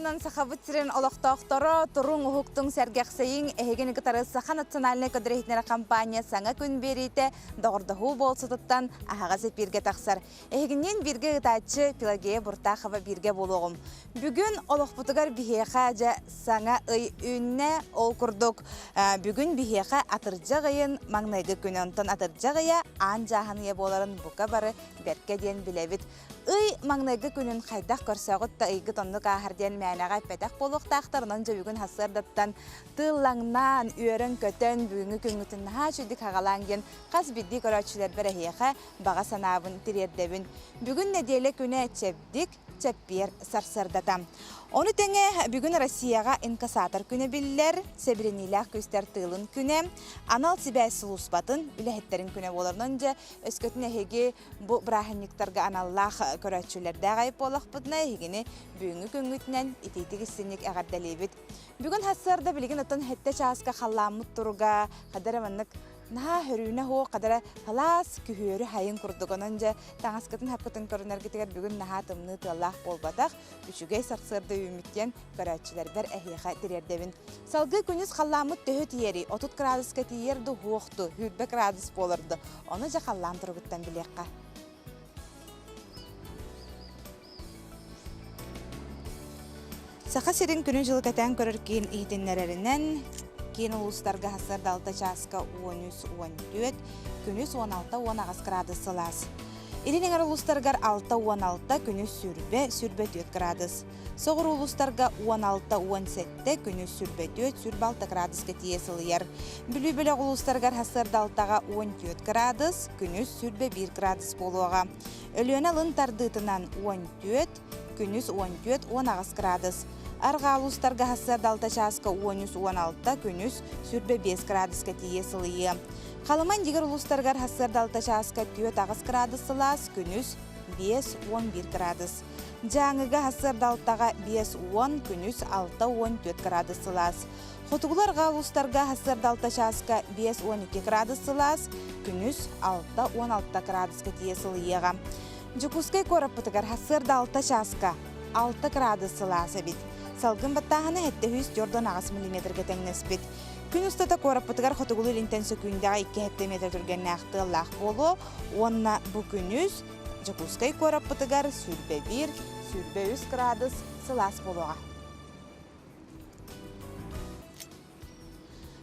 Саранан сахабыттырын олоқтоқтора турун ухуктың сәргәқсейін әйген гитарысаха национальный көдірехтері компания саңа күн берейті доғырдығу болсытыттан ағаға зепирге тақсар. Әйгеннен бірге ғытачы Пелагея Бұртақова бірге болуғым. Бүгін олықпытығар бихеқа жа саңа үй үнне ол күрдік. Бүгін бихеқа атыржағайын маңнайғы күнінтін атыржағая ан жағаныя боларын бұқа бары берке ден білевід. Үй маңнайғы күнін қайдақ көрсеғытта ұйғы тонлық ағарден мәнеға пәдәқ болуқтақтарынан жа бүгін хасырдаттан тыллаңнан үйерін көтен бүгінгі күнгітін наға жүдік ағаланген қаз бидді көрәтшілер бір әйеға баға санабын тірердебін. Бүгін неделі күні чәпдік, чәппер сарсырдатам. Оны тәңе бүгін Россияға инкассатор күні білілер, сәбірениләқ көстер тылын күні, анал сібәй сұлуспатын үләхеттерін күні болырнын жа, өскөтін әйеге бұл бірахынниктарға аналлақ көрәтшілерді ғайып олақ бұдына әйегені бүгінгі күнгітінен итейтік істенек әғардалейбіт. Бүгін хасырда білген ұтын хетті чағысқа қаламыт тұруға, қадараманнық наға хүріне хоу қадара талас күхөрі хайын күрдігінен жа таңаскатын хапқытын көрінергетігер бүгін наға тымны тыллақ болбатақ, үшігей сарсырды үміттен көрәтшілердер әйеға тірердебін. Салғы күніз қаламыт төхі тиері, 30 градусқа тиерді хоқты, хүрбе градус болырды. Оны жа қалам тұрғыттан білеққа. Сақа серін күнін жылы кәтен көрір кейін ийтінлерінен кейін ұлыстарға хасырда 6 часқа 13-14, күніз 16-10 градус сылас. Иренеңер ұлыстарғар 6-16, күніз сүрбе 4 градус. Соғыр ұлыстарға 16-17, күніз сүрбе 4 градус кәтие сылыяр. Бүлі-бүлі ұлыстарғар хасырда 14 градус, күніз сүрбе 1 градус болуға. Өліөні лын тардытынан 14, күніз 14-10 градус. Арға ұлыстарға хасырда 6 часқа 13-16, күніз сүрбе 5 градус кәтие сылые. Қалыман дегер ұлыстарғар хасырда 6 часқа 4 градус сылас, күніз 5-11 градус. Жаңыға хасырда 5-10, күніз 6-14 градус сылас. Хотуғыларға ұлыстарға хасырда 6 часқа 5-12 градус сылас, күніз 6-16 градус кәтие сылыеға. Жүкускай көріпітігер хасырда 6 часқа 6 градус сыласы бит. Салгын баттағаны әтті 104 мм тәңнес бит. Күн ұстата көріпітігер хотуғылы линтенсі күндегі 2 метр түрген нәқті лақ болу, онына бұл күніз жүкускай көріпітігер сүрбе 1, сүрбе 3 градус сылас болуға.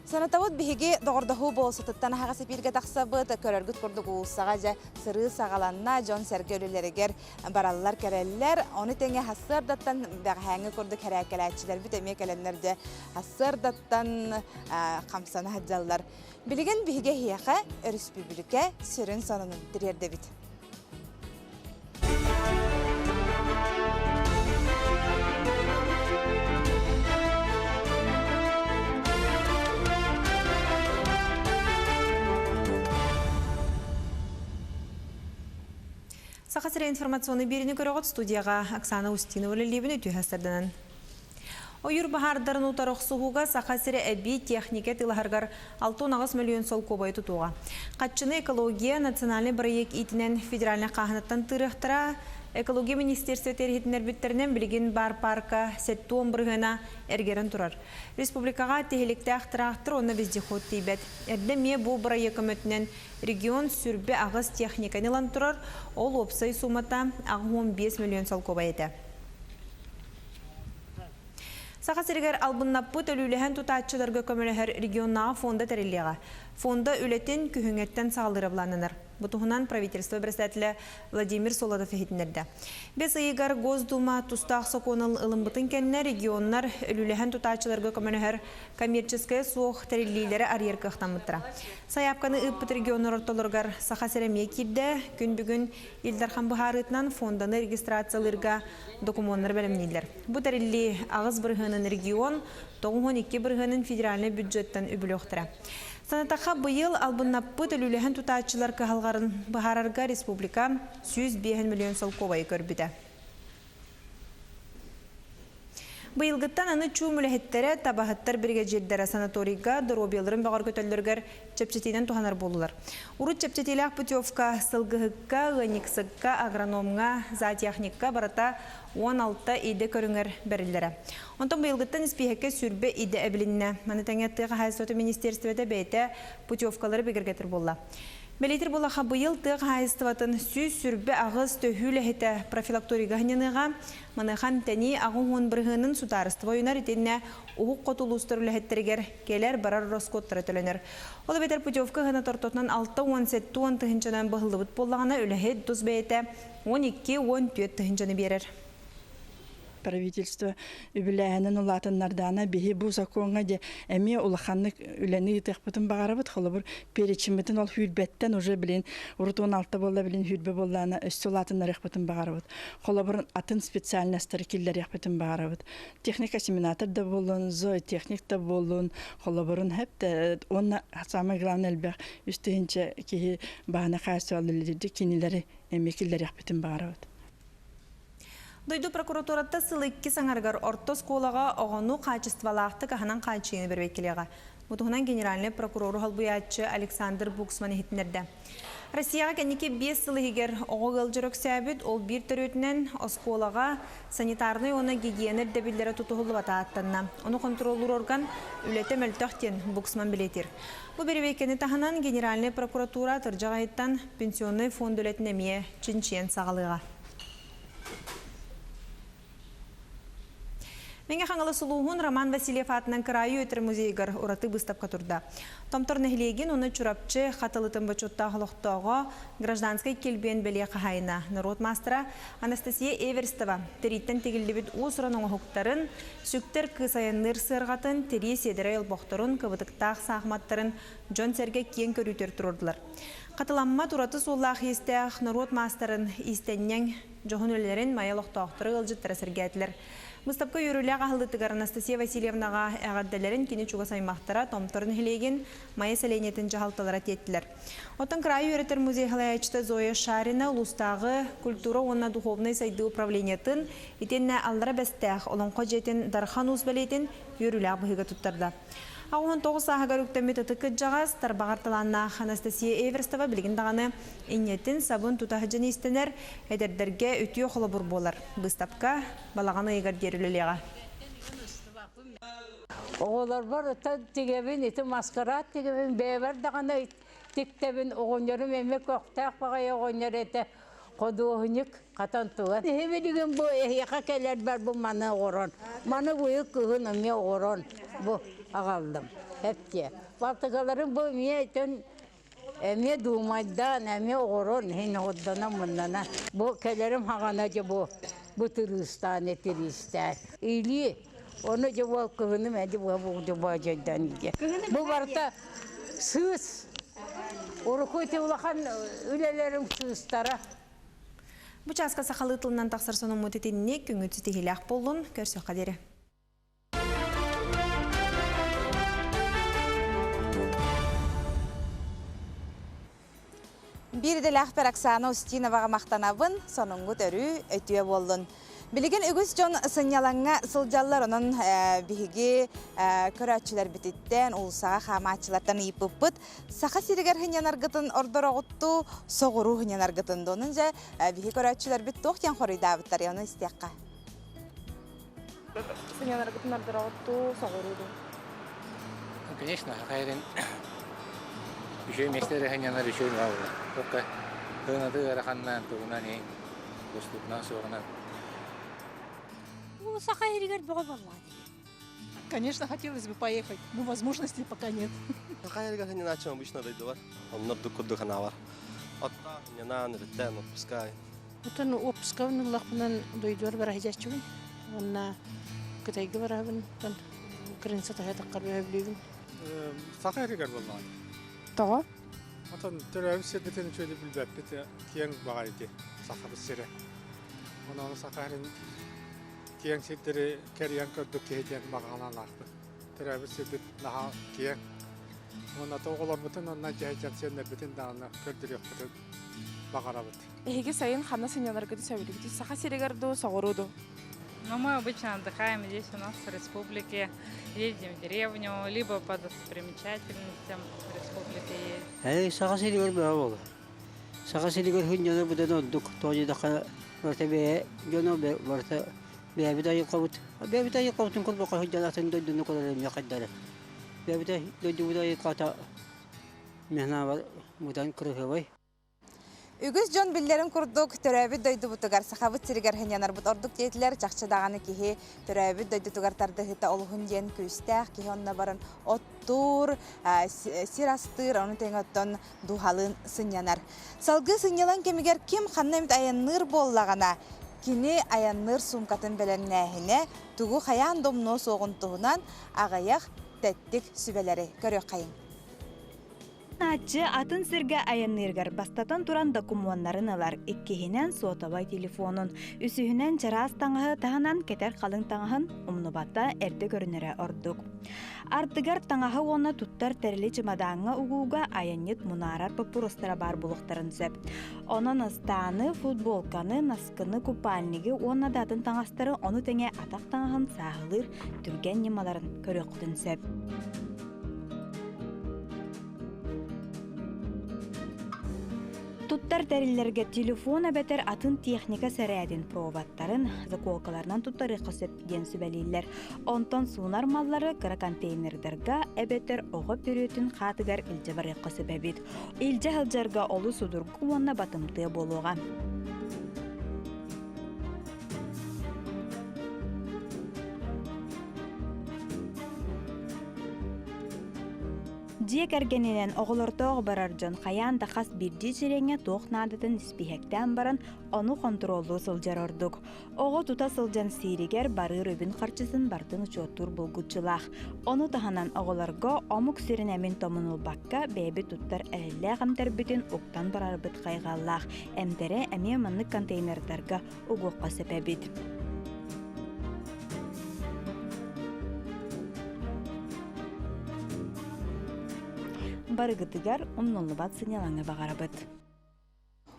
Санатавыд бігеге доғырдығы болсытыттан ағасы бірге тақсабыт көрергіт күрдік ұлысаға жа сыры сағаланна жон сәрге өлілерігер баралылар кәрелілер. Оны тәңе хасырдаттан бәғәңі күрдік әрәкеләтшілер бүт әмек әлемлерді хасырдаттан қамсаны хаджалылар. Білген бігеге хияқа республика сүрін санының дірерді біт. Сақасыры информационный беріні көріғыт студияға Оксана Устинова лебіні түйәстірдінін. Ойыр бағардарын ұтарық сұғуға сақасыры әбей технике тылағарғар 6-9 миллион сол көбай тұтуға. Қатшыны экология национальный проект итінен федеральный қағынаттан тұрықтыра экология министерстве терхетінер біттерінен білген бар парка сәттуын біргіна әргерін тұрар. Республикаға техелекті ақтырақтыр оны бізде қот дейбет. Әрдеме бұл проект өмітінен регион сүрбе ағыз техниканылан тұрар, ол опсай сумата 15 миллион сол көбай еді. Сақасыргер албыннаппы төліліген тұтатшыларға көмілігер регионнаға фонда тәрелеға. Фонда өлетін күхіңеттен сағалыры бұланыныр. Бұтығынан правительство председателя Владимир Солодов етінерді. Бес айығар Госдума тұстақ соқоныл ылымбытын кәніне регионнар өліліген тұтатшыларға көмілігер коммерческая соқ тәрелейлері арьер қықтамыттыра. Саяпқаны ұппыт регионнар ортолырғар Сақасыраме кирді күн бүгін Елдархан Бұхарытынан фонданы регистрациялырға документтар бәлімнейлер. Бұл тәрелі ағыз бірғының регион, 92 бірғының федеральный бюджеттен үбілі оқтыра. Санатақа бұйыл албыннаппы төліліген тұтатшылар қағалғарын Бұхарарға республика 105 миллион сол көбай көрбіді. Быйылгыттан аны чум үлэхеттері табахыттар бригадирдері санаторийга доробияларын бағар көтөллөргөр чепчетинен туханар болулар. Урут чепчетилях путевка сылгыһыкка, гыниксыкка, агрономга, зоотехникка барата 16 иде көрүңөр берилдері. Онтон быйылгыттан испихекке сүрбе иде әбілінне. Маны тәңеттіға хайсоты министерстведе бәйті путевкалары бігіргетір болла. Белетер болаха быйыл тык хайыстыватын сүз сүрбе ағыз төхүлі хеті профилакторига ханеныға маныхан тәни ағуын бірғының сутарыстыва ойнар етенне уғық қотулустыр үліхеттерігер келер барар роскоттары төленер. Олы бетер путевка ғана тортотынан 6-17 тұхынчанан бұғылы бұт болағына үліхет дұз бәйті 12-14 тұхынчаны берер. Правительство үбіләһенен улатыннардана биһи бу законга де эми улаханны үләни тәхбетен багарабыт холобур перечимитен ол хүлбәттән уже билен урутун алты болла билен хүлбе боллана өстөлатыннар рәхбетен багарабыт холобур атын специальностьтер киллер рәхбетен багарабыт техника семинатор да болун зоо техник да болун холобурун хәптә онна самый главный элбә үстенче ки бана хасаллыды киниләре эми киллер рәхбетен багарабыт. Дойду прокуратурата сылыкки саңаргар орто сколага оғыну качествалақты каханан качыйны бербекелеға. Бұтығынан генеральный прокурору халбуятчы Александр Буксман хитнерді. Россияға кәнеке 5 сылығығер оғығыл жүрік сәбіт, ол бір түрөтінен осколага санитарный оны гигиенер дәбілдері тұтығылы бата аттанна. Оны контролур орган үлеті мөлтіқтен Буксман білетір. Бұл бербекені таханан генеральный прокуратура тұржағайыттан пенсионный фонд үлетін әмие чинчиен сағалыға. Менге хаңалы сұлуғын Роман Васильев атынан крайы өтір музейгар ұраты бұстапқа тұрда. Томтор нәхілеген оны чурапчы қатылытын бачотта ғылықтауға гражданскай келбен бәле қағайына. Народ мастера Анастасия Эверстова тереттен тегілдебет ұсырының ұғықтарын, сүктер кысайыныр сырғатын, тере седірі елбоқтырын, кывытықтақ сағматтарын Джон Серге кен көрітер тұрдылар. Қатыламма тұраты соллақ естәқ народ мастерын истеннен жоғын өлерін майалықтақтыры ғылжыттары сіргәтілер. Мұстапқа үйрілі ағылдытығар Анастасия Васильевнаға әғаддаларын кені чуға саймақтара томторын хілеген майы сәлейнетін жағалталара теттілер. Отын крайы үйретер музей халаячты Зоя Шарина ұлыстағы культура онна духовный сайды управлениетін етенне аллара бәстәқ олонқо жетін дархан ұзбәлейтін үйрілі ағығыға тұттарды. Ағуын 9 сағығар үктәмет ұтықы жағаз тарбағартыланна Анастасия Эверстова білгіндағаны иннетін сабын тұтағыжын істенер әдердерге өтіе қолы бұр болар. Бұстапқа балағаны егер дерілілеға. Оғылар бар, тегебін, маскарат тегебін, бәйбір дағаны тектебін оғынерім әмек оқтақ бағай оғынер әті қодуғынық қатан туған. Хеме деген бұл яқа кәлер бар бұл маны оғырын. Маны бұйы күгін өме оғырын. Бұл ағалдым. Әпте. Балтығаларым бұл әме думайдан, әме оғырын. Хен оғыддана мұндана. Бұл кәлерім хағана же бұл тұрыстан, әтірістан. Үйлі. Оны же бұл күгінім әді бұл бажайдан еде. Бұл барта сыз. Орықойты ұлақан үлелерім сызтара. Бұчасқа сақалы тылынан тақсыр соның мұтетінне күңі түтегілі ақ болуын көрсі қадері. Бірдел ақпар Оксана Устиноваға мақтанабын, соныңғы төрі өтуе болдың. Білген үгіз жон сынялаңа сылжалар оның бігі көрәтшілер бітеттен, ұлысаға қаматшылардан епіппіт. Сақа сирігер хынянар гытын ордыр оғытту, соғыру хынянар гытын доның жа бігі көрәтшілер біт тоқтен қорыйда абыттар, яны істеққа. Сынянар гытын ордыр оғытту, соғыру ду? Конечно, хайрен үшөй местері хынянар үшөй лауы. Тоққа хынады арақаннан, туғынан ең, доступнан соғынан. Сахаригар богобаллады. Конечно, хотелось бы поехать, но возможностей пока нет. Сахаригар не начал обычно дойдувар. Он норду духанавар. Отта не на ретен отпускай. Вот он отпускал на лапнан дойдуар барахижачун. Он на китайга барабын, он граница тахта карбе блюбин. Сахаригар болмады. Тоо? Атан төрәбіс бітін чөйді білбәп біті кең бағайды сақабыз сері. Оның сақарын кең сеттері кәриян көрдік кейден бағалан ақты. Төрәбіс біт наға кең. Оны тоғылар бұтын, онына жәйжан сенер бітін дағына көрдірек бітін бағара бұт. Эһиги сайын хана сынялар гыды сөбүлүгү саха сиригерду соғыруду. Но мы обычно отдыхаем здесь у нас в республике, ездим в деревню, либо по достопримечательностям республики есть. Сағасилигер баа болу. Сағасилигер хүннені бұдан отдық. Тоғи даққа барта бәе, жоно барта бәбіт айы қабыт. Бәбіт айы қабытын қол бақа хүннелақтың дөйдіні қоларым яқаддары. Бәбіт дөйді айы қата мехна бар бұдан кырығы бай. Үгіз жон биллерин курдук төрөбүт дойду бутугар сахабыт сиригер хенянар бут ордук дейтилер жакчыдаганы кихи төрөбүт дойду тугар тарды хыта олухун жен күстах кихи онна барын оттур сирастыр оны теңоттон духалын сынянар. Салгы сынялан кемигер ким ханнамит аянныр боллагана кини аянныр сумкатын беленнәһине тугу хаян домно соғынтуынан агаяк тәттик сүбелери көрөк кайын. Начы атын сирге аянныргар бастатан туран докумуаннарын алар. Иккихинен сотабай телефонун. Үсүхүнен чарас таңығы тағынан кетер қалың таңығын умнубатта әрді көрінері ордук. Артыгар таңағы оны туттар тәрілі чымадаңы угуга аяннет мунарар папурустара бар булуқтарын сөп. Онын ыстаны, футболканы, наскыны, купальниги, оны датын таңастары оны тәңе атақ таңығын сағылыр түрген немаларын көрі құтын сөп. Туттар тәриллерге телефона бәтер атын техника сәрәдин проваттарын заколкаларынан туттары қысып ден сүбәлейлер. Онтон сунар маллары кыра контейнердерга әбәтер оғы бүретін қатыгар илже бары қысып әбет. Илже хылжарға олы судургу онна батымтығы болуға. Диек әргенінен оғылыртоғы барар жон қаян дақас бірді жиреңе тоқ надытын іспихектен баран оны контролу сылжар ордук. Оғы тута сылжан сиригер бары рөбін қарчысын бартын учоттур бұлгучылақ. Оны таханан оғыларға омук сирин әмін томынул баққа бәйбі туттар әлілі ғамтар бүтін ұқтан барар бұт қайғалақ. Әмдері әме манны контейнердарға ұғуққа сөпәбіт. Барыгытыгар умнулубат сынялаңы бағарабыт.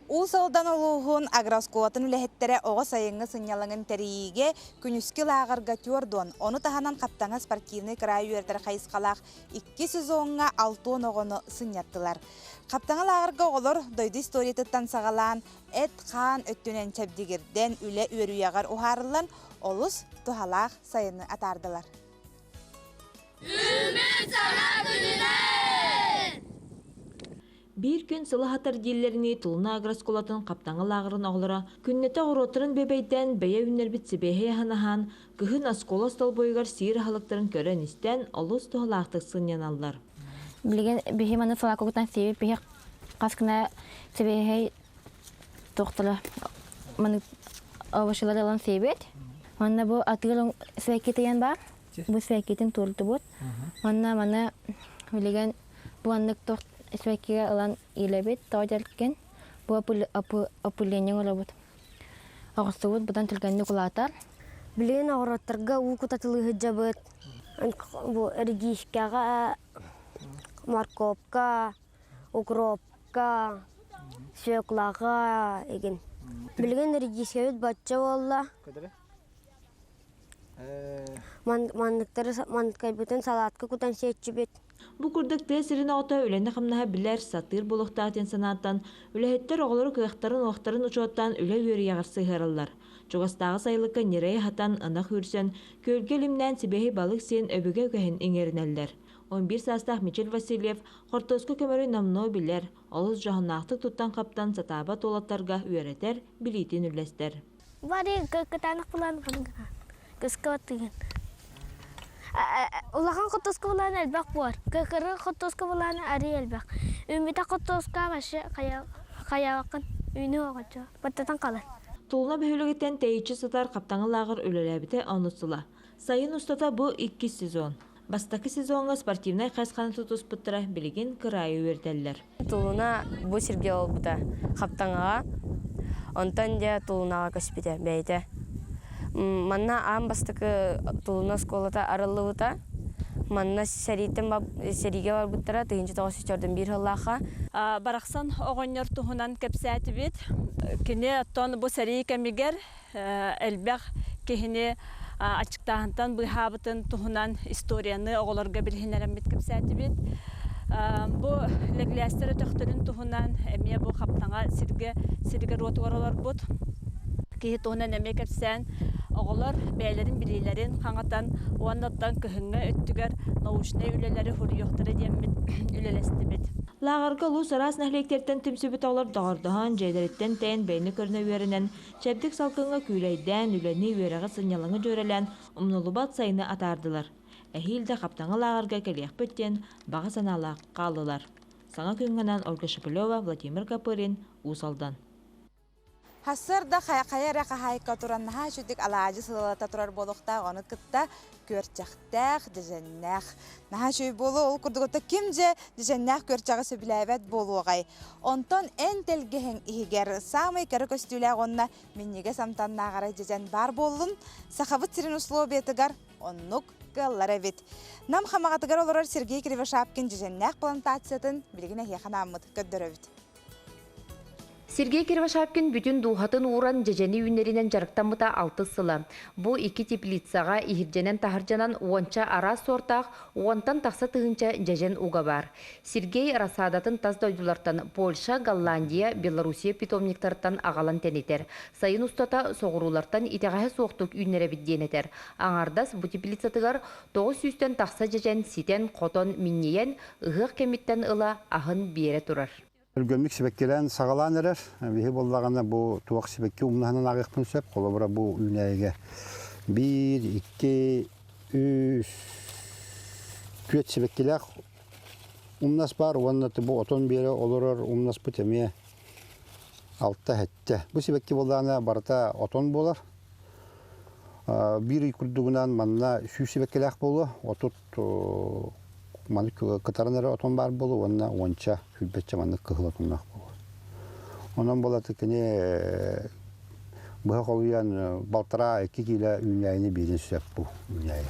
Усалдан олуғын агроскуатын үләхеттері оғы сайыңы сынялаңын тәрейге күнүскі лағырға түрдуан. Оны таханан қаптаңа спортивный край үйертер қайысқалақ 2 сезонға 6 оғыны сыняттылар. Қаптаңа лағырға олар дойды историятыттан сағалан, әт қан өттінен чәбдегерден үлі өрүйеғар ұхарылан олыс тухалақ сайыны атардылар. Үміт сана күніне! Bir gün sılı hatır dillerini tuluna agraskolatın kaptanı lağırın oğlara, künnete orotırın bebeyden beye ünler bitsi behe hanahan, kıhın askola stol boygar sihir halıkların kören isten olus tuğalaqtık sınyanallar. Bilgen behe manı salakokutan sevip behe kaskına sebehe toxtala manı avaşıları alan sevip. Manna bu atılın svekiteyen var. Bu svekitin turtu bot. Manna bilgen bu anlık toxt Svekkiga alan ilebet tawjalken bu apulenya ngolabut. Aqstubut budan tilganni kulatar. Bilen awratarga u kutatlı hijabet. Bu ergiskaga markovka, ukropka, şoklaga egin. Bilgen ergiskabet batça valla. Mandıkları salatka kutan seçibet. Bu kurduk tesirin oğta öleni xamnaha biler satır buluqtaaten sanattan, ülehetler oğları kıyaqtarın oğtarın uçuattan üle yürü yağırsı hırıllar. Çoğastağı sayılıkka nereye hatan anaq hürsen, kölgelimden sibehi balık sen öbüge köhen ingerineller. 11 sastaq Michel Vasilyev, Hortosku kömörü namno biler, oluz johannaqtık tuttan kaptan satabat olatlarga üyereter, bilitin ülester. Bari ketanak bulan kıskavatın. Улахан хотоска булан элбак бар. Кыры хотоска булан ари элбак. Үмүтэ хотоска башы каябакын үйнү огочо. Баттан калар. Тулна бөлөгөтен тейчи сатар каптаңы лагыр өлөлөбүтэ онусула. Сайын устата бу 2 сезон. Бастакы сезонга спортивный кайсканы тутус буттара билигин кырайы өртеллер. Тулуна бу сирге олбута каптаңага. Онтон же тулунага көспүтө бейте. Манна амбастыкы тулуна сколата арылыбыта. Манна сериге бар буттара тыгынчы 9-4-дөн 1 хыллаха. Бараксан огоньор туһунан кепсәти бит. Кине оттон бу сери кемигер элбәк кехине ачыктаһынтан быһабытын туһунан историяны оголорга билһинерен биткепсәти бит. Бу легләстер төхтөрүн туһунан эмие бу хаптаңа сирге ротугаралар бут. Кихи туһунан эмие кепсән оголор бәйләрин билиләрин хаңатан уаннаттан көһүнгә өттүгәр научный үлеләре хурыйохтары диэммит үлелестибит. Лағарга лу сарас нәхлектерден түмсүбіт олар дағырдыған жайдареттен тәйін бәйіні көріне верінен, чәбдік салқыңға күйләйден үләні веріғі сынялыңы жөрелен ұмнулубат сайыны атардылар. Әхилді қаптаңы лағарга кәлеяқ бөттен баға саналақ қалылар. Саңа күнгінен Ольга Шепелева, Владимир Капырин, Усалдан. Хассырда қая-қая хайка тураннаха шүдік алаажы сылалата турар болуқта оны кытта көрчақтақ, деженнақ. Наха шүй болу ол күрдігіті кімже деженнақ көрчағы сөбіләвәт болу оғай. Онтон ән телгехен ихигер самый кәрі көстіләғ онына меннеге самтаннағары дежен бар болуын, сақавыт сирин условиятыгар оннук кыллар әвет. Нам хамағатыгар оларар Сергей Кривошапкин деженнақ плантациятын білгіне хеқан аммыт көддір әвет. Сергей Кривошапкин бүтін духатын уран жежени үнерінен жарықтамыта 6 сылы. Бу 2 теплицаға ихирженен тахаржанан уонча ара сортақ, уонтан тақса тығынча жежен уға бар. Сергей расадатын таз дойдулартан Польша, Голландия, Белоруссия питомниктарттан ағалан тенетер. Сайын устата соғырулартан итеғахы соқтық үнері бидденетер. Аңардас бу теплицатығар 900-тен тақса жежен ситен, қотон, миннеен, ұғық кемиттен ыла ағын бере тұрар. Өлгөмік себеккелен сағалан әрер. Бейі болдағанда бұл туақ себекке умнағынан ағықпын сөп. Қолы бұра бұл үнәйге 1, 2, 3, 4 себеккелек умнас бар. Оннаты бұл отон бері олырыр умнас бұт әме 6 әтті. Бұл себекке болдағында барыта отон болар. 1 күрдігінен манна 3 себеккелек болу. Отут маны кытарынары отон бар болу, онна онча хүлбетче маны кыхыл отоннақ болу. Онан болаты кене бұға қолуян балтара 2 кило үнәйіні берін сөп бұл үнәйі.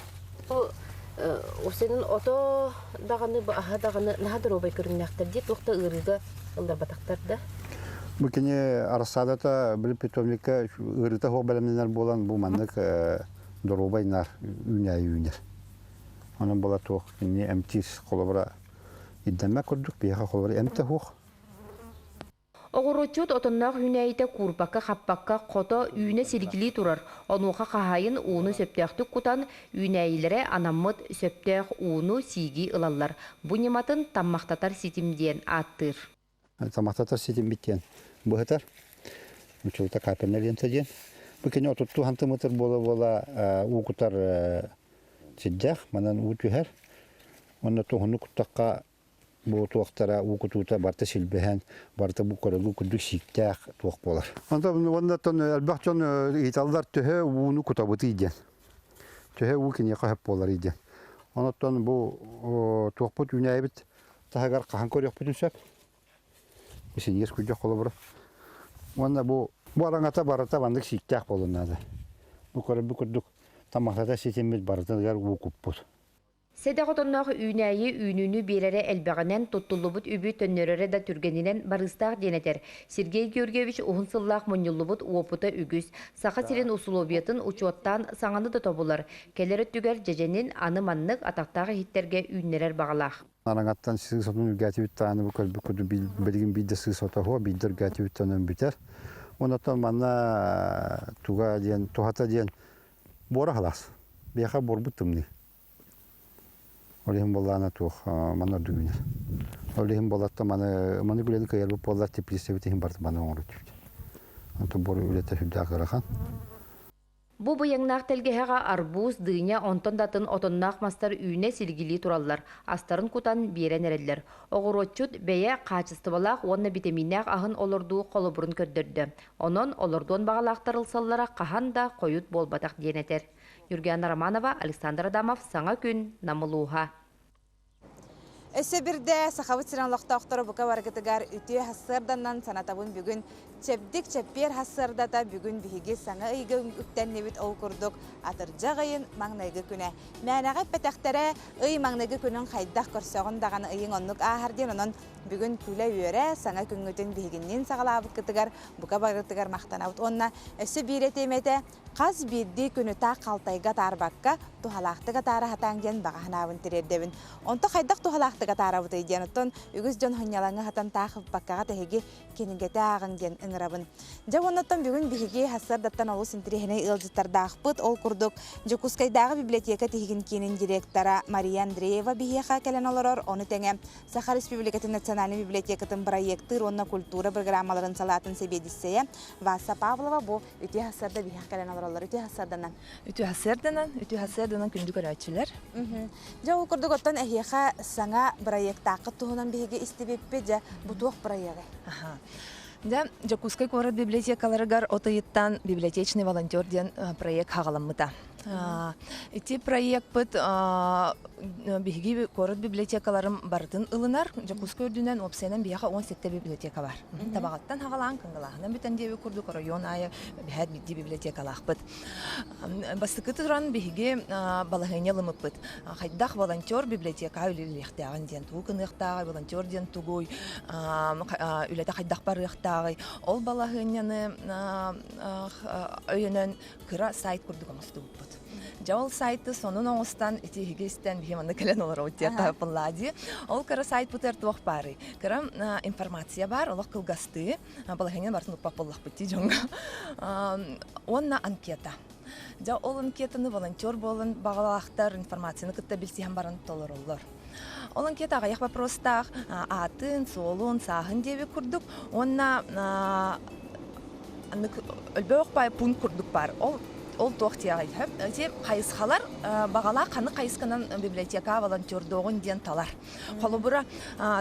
Осенің ото дағаны, аға дағаны нағадар обай көріннәқтір деп, оқты ұрығы ұлдар батақтарды? Бұл кене арасадата бір питомникка ұрыта хоқ бәлемненер болан бұл мандық дұрубайнар үнәйі үнер. Onun bola toq ni emtis kolobra iddenme kurduk biha kolobra emte hoq. Oğuruçut otonnak hüneyte kurbakka xappakka qoto üyne sirgili turar. Onuqa qahayın uunu söptəxtük kutan üneylere anamıt söptəx uunu sigi ılallar. Bu nimatın tammaqtatar sitimdiyen attır. Tammaqtatar sitim bitten. Bu hetar. Uçulta kapenler yentediyen. Bu kene otuttu hantımıtır bola uğutar Сиддах, манан утухер. Онна тухуну куттакка бу туактара укутута барта силбеһен, барта бу корогу кудук сиктах туак болар. Оннатон албахтон италдар төһө уну кутабыты иден. Төһө укине кахап болар иден. Оннатон бу туакпут үнәйбит тагар кахан көрөк бүтүнсөп. Синес күҗө колобур. Онна бу араңата барата бандык сиктах болунады. Бу корогу кудук Тамақлата сетемет барытыгар укуппут. Седақ отоннақ үйнәйі үйнүні берері әлбәғінен тұттылыбыт үбі төннөрері да түргенінен барыстақ денетер. Сергей Георгиевич ұғынсыллақ мұнылыбыт уопыта үгіз. Сақа сирен ұсулобиятын ұчуаттан саңаны да тобулар. Келері түгер жеженін аны-маннық атақтағы хиттерге үйнерер бағалақ. Араңаттан сығы сотын үлгәті біттағаны бүкіл бүкіді білген бейді сығы сотағы бейді үлгәті біттағынан бітер. Онаттан манна туға ден, тухата ден Бора халас. Бияха борбутумни. Олехим боллана тух манар дүгүнер. Олехим болатта маны гүлени кайыр буп боллар теплисебитехим барты маны оңрутчу. Анты бор үлете хүддагырахан. Бу бұяңнақ тәлгеһәға арбуз, дыня, онтон датын отоннақ мастар үйне силгили тураллар. Астарын кутан берен әреллер. Оғыротчут бәйе қачыстыбалақ онна витаминнақ ағын олырду қолыбырын көрдірді. Онон олырдуын бағалақтарылсаллара қахан да қойут болбатақ денетер. Юргена Романова, Александр Адамов, Саңа күн, Намылуға. Өсі бірде сақавыт сиран лоқтауқтары бұқа барғытығар үтіе хасырданнан санатабын бүгін чепдік чеппер хасырдата бүгін бігі саңа үйгі үктен невіт ол күрдік атыржа ғайын маңнайғы күні. Мәнәғі пәтәқтері үй маңнайғы күнін қайдақ көрсоғын дағаны үйін онлық ағарден онын бүгін күлі өре саңа күнгітін бігіннен сағалабық кітігар бұқа барғытығар мақтанауыт. Онна өсі бір етеметі қаз бедді күніта қалтайға тарбаққа тухалақтыға тары хатаңген бағаханабын тірердебін. Онты қайдақ тухалақтыға тарабыты еден ұттын үгіз жон хынялаңы хатан тақып баққаға тәхеге кенігеті ағынген ыңырабын. Жа оннаттан бүгін бігеге хасардаттан олу синтірехіне ылжыттардағықпыт ол күрдік Жокускайдағы библиотека тегін кенін директора Мария Андреева бігеға кәлен оларор, оны тәңе Саха Республикатын национальный библиотекатын проекты ронна культура программаларын салатын себедісея Васа Павлова бұл үті хасарда бігеға кәлен оларолар, үті хасарданан. Үті хасарданан күнді көрәтшілер. Жа ол күрдік оттан әхеға саңа проекттақы тұғынан бігеге істебеппе жа бұтуық проекты. Да, Жокускай город библиотекаларыгар отыйыттан библиотечный волонтер ден проект хағаламыта. Эти проект пыт биги город библиотекаларым бардын ылынар. Жокускай үрдүнен опсенен бияха 17 библиотека бар. Табағаттан хағалан кыңғылағынан бүтін деуі күрдік район айы бихәд бидди библиотекалақ пыт. Бастықы тұран биги балағынелымы пыт. Хайдақ волонтер библиотека үлелектеғын ден туғын ықтағы, волонтер ден туғой, үлеті хайдақ бар ықтағы. Ол балағынені өйінен кыра сайт күрдік оңысты бұппыт. Жауыл сайты сонун оңыстан итигестен бихеманы келен олар өтте тапыллади. Ол кыра сайт бутер туох бары. Кыра информация бар, олох кылгасты. Балахенен бартын упапыллах бутти жонга. Онна анкета. Жа ол анкетаны волонтер болын бағалақтар информацияны кытта билсихан барын толор олар. Ол анкета ағаяқ вопростақ атын, солун, сағын деби күрдік. Онна өлбе оқпай пункт күрдік бар. Ол тоқтияғы өп. Өте қайысқалар бағала қаны қайысқанан библиотека волонтердоғын ден талар. Қолы бұра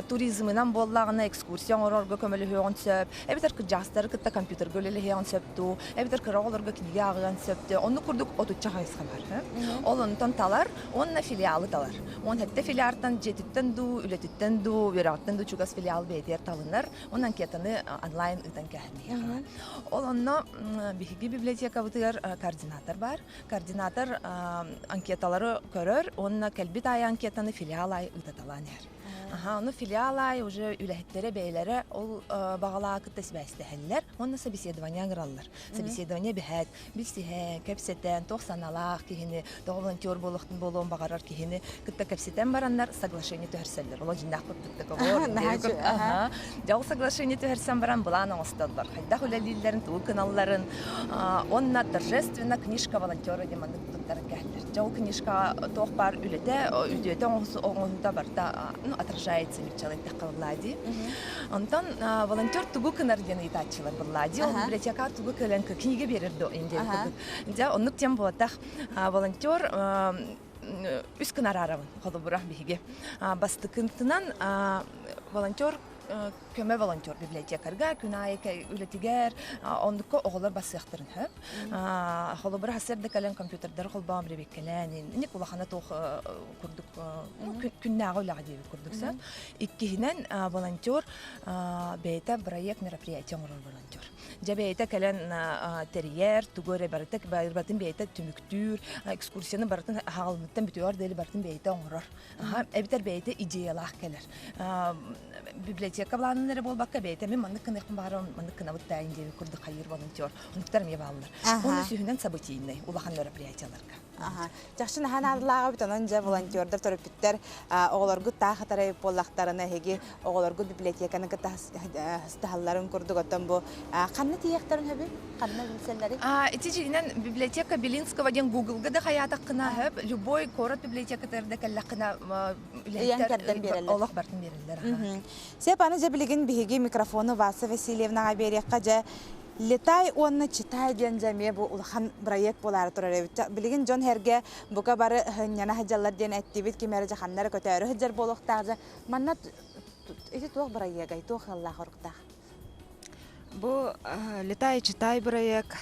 туризмынан боллағына экскурсион орорға көмілі өғын сөп. Әбетер жастары күтті компьютер көлелі өғын сөпту. Әбетер кірағыларға кініге ағыған сөпті. Оны күрдік отутча қайысқалар. Ол онытан талар, онына филиалы талар. Он әтті филиартан жетіттен ду, үлетіттен ду, верағыттен ду чугас филиалы бейдер талынар. Он анкетаны онлайн ұтан кәхіне. Ол онына бігігі библиотека бұтығар координатор бар. Координатор анкеталары көрөр, онына кәлбит ай анкетаны филиал ай ұтаталанер. Оны филиал ай уже үләхеттері бейлері ол бағала күтті сібәстәхәлілер, онына собеседование аңыралылар. Собеседование бәхәт, білсіхән, кәпсетен, тоқсаналақ кейіні, тоғы волонтер болуқтың болуын бағарар кейіні, күтті кәпсетен баранлар соглашение төхірсәлілер. Ола жинақ күттікті көбір. Жау соглашение төхірсән баран бұлан оңыстадылар. Хайдақ үләлілерін, туы каналларын, онына торжественно книжка волонтера деманды күттіктері кәлілер. Жау книжка тоқ бар үлеті, үйдеті оңында барда отражается в человеке каллади. Антон волонтер тугу канарден итачилар баллади. Он библиотекар тугу каленка книги берердо инде. Да, он тем болтах волонтер үс канараравын холобурах биге. Бастыкынтынан волонтер көмө волонтер библиотекарга күнай үлетигер ондукка оголор басыктырын хөп. Холобур хасерде кален компьютердер холбам ребеккелен. Ник улахана тох курдук күннагы улагы деп курдукса. Иккинен волонтер бейта проект мероприятие волонтер. Жабейта кален терьер, тугоре бартак бартын бейта түмүктүр, экскурсияны бартын хагалмыттан бүтүөр дели бартын бейта оңорор. Эбитер бейта идеялах келер. Библиотека планları bol bakka beyte men mandık kınık barım mandık kına bu tayın diye kurdu hayır volunteer. Onuklar mı bağlılar? Onun sühünden sabıtıyın ne? Ulahan мероприятияларга. Жақшын ханарлаға бит онан жа волонтердер төрөпүттер оголоргу тахатары боллактарына хеги оголоргу библиотеканы стахалларын курдук оттон бу канны тияктерин хөбү канны билселери Итижинен библиотека Белинского ден Google-га да хаятак кына хөб любой город библиотекаларында каллакына Аллах бартын берилер. Сеп аны же билигин биги микрофону Васа Васильевнага берекка же Летай онны читай ден жаме бу улхан проект болар турар. Билигин Жон Херге бука бары хыняна хаҗаллар ден активит кимәре җаханнар көтәре хаҗар болохтагы. Манна эти тох проект ай тох Аллах хоркта. Бу Летай читай проект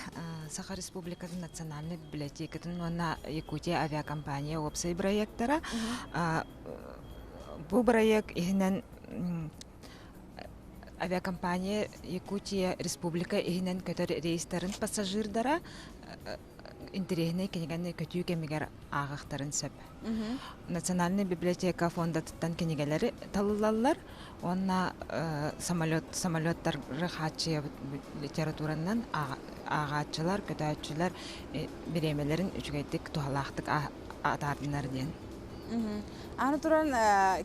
Саха Республикатын национальный библиотекатын онна Якутия авиакомпания опсай проекттара. Бу проект ихнен авиакомпания Якутия Республика ихнен көтөр рейстарын пассажирдара интерехне кенегенне көтүү кемигер агактарын сөп. Национальный библиотека фондаттан кенегелери талылалар. Онна самолеттар хачы литературанан агачылар, көтөчүлөр биремелерин үчүгөйдик тухалактык атардынар ден. Аны туран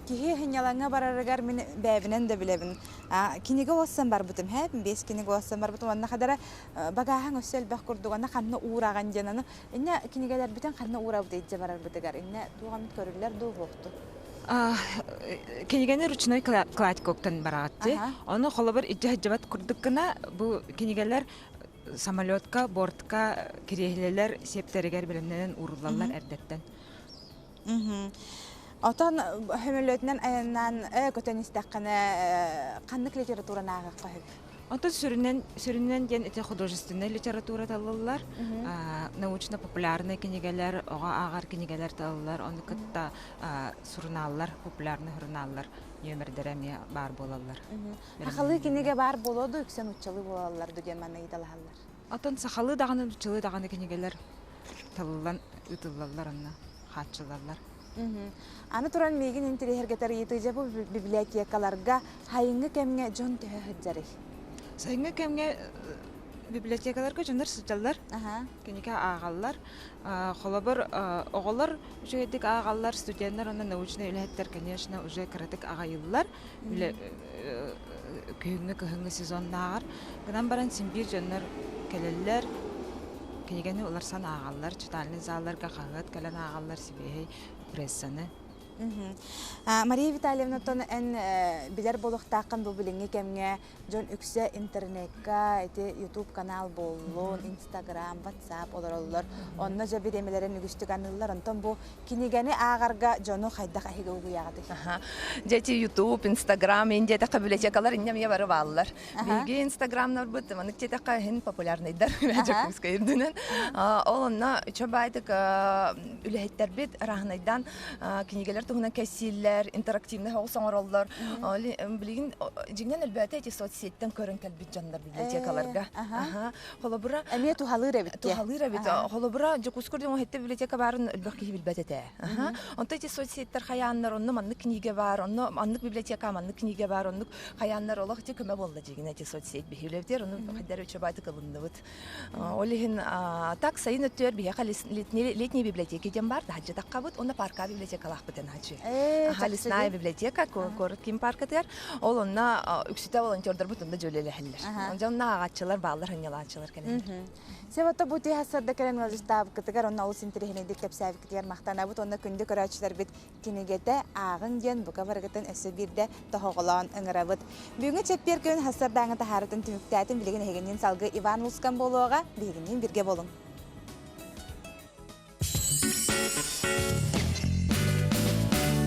кихи хинялаңа барарыгар мен бәбинен де билебин. Кинеге осан бар бутым, бес кинеге осан бар бутым. Анна кадара багахан өсөл бак курдугана канны уураган жананы. Инне кинегелер битен канны уурап дейже барар бутыгар. Инне тугамит көрүлөр ду бокту. Кинегени ручной кладкоктан баратты. Оны холобор ижа жабат курдуккана бу кинегелер самолетка, бортка кирехлелер септерегер билемнен урулалар эрдеттен. Отан хөмөлөтнен аяннан көтөн истакканы каннык литератураны агакка хөп. Отан сүрүнен ден эте художественный литература талылар, научно-популярный книгелер, ога агар книгелер талылар, оны кытта сурналлар, популярный журналлар өмөрдөрөм бар болалар. Акылы книге бар болоду, үксен уччалы болалар деген мана идалалар. Отан сахалы даганы уччалы даганы книгелер талылан ытылалар анна. Хатчыларлар. Аны туран мегин интерехергетер етыжа бу библиотекаларга хайыңы кемге жон төһөҗәри. Сайыңы кемге библиотекаларга жондар сыжаллар. Кенеке агаллар, холобор оголор жөйдик агаллар, студенттер, онда научный үлеттер, конечно, уже кратык агайыллар. Биле көңгө сезондагар. Гынан баран Симбир жондар келеллер. Кенегени олар сан агаллар, читальный залларга кагат калан агаллар сибей прессаны. Мария Витальевна тон эн билер болуктакын бу билинги кемге жон үксө интернетка, YouTube канал боллун, Instagram, WhatsApp олороллор. Онна жа биремелерин үгүстүк аныллар, онтон бу кинигени агарга жону хайдак ахиге угуягады. Жети YouTube, Instagram, инде така библиотекалар иннем я барып аллар. Биги Instagramнар бут, маны тетека хин популярныйдар, жакуска ирдинен. Олонна чобайдык үлехеттер бит рахнайдан кинигелер тугунан кесиллер, интерактивный хоосоңороллор. Билигин жигнен элбете эти соцсеттен көрөн келбит жандар библиотекаларга. Холобура эме тухалыра бит. Холобура жакускурдун хетте библиотека барын элбекки билбетете. Онто эти соцсеттер хаяннар, онно маннык книге бар, онно маннык библиотека, маннык книге бар, онно хаяннар олох те көмө болду жигин эти соцсет бихилевдер, онно хаддар өчөбайты кылынды. Олихин так сайын өттөр бияка летний библиотеки дем бар, хаджы таккабыт, онно парка библиотекалах бытен хаджы. Лесная библиотека, город Ким паркатер, ол онна үксүтө волонтердер бут, онда жөлелехиллер. Онна агачылар, баалар, хынялачылар келен. Себатта бу тихасырда келен вазыстаб кытыгар онна ул синтерехинеди кепсәб китер мактана бут, онна күндө көрөчүлөр бит кинегете агын ген бука баргытын өсө бирде тохоголон ыңырабыт. Бүгүн чеппер күн хасырдаңы тахарытын түмүктәтин билеген хегенин салгы Иван Лускан болуга, билегенин бирге болуң.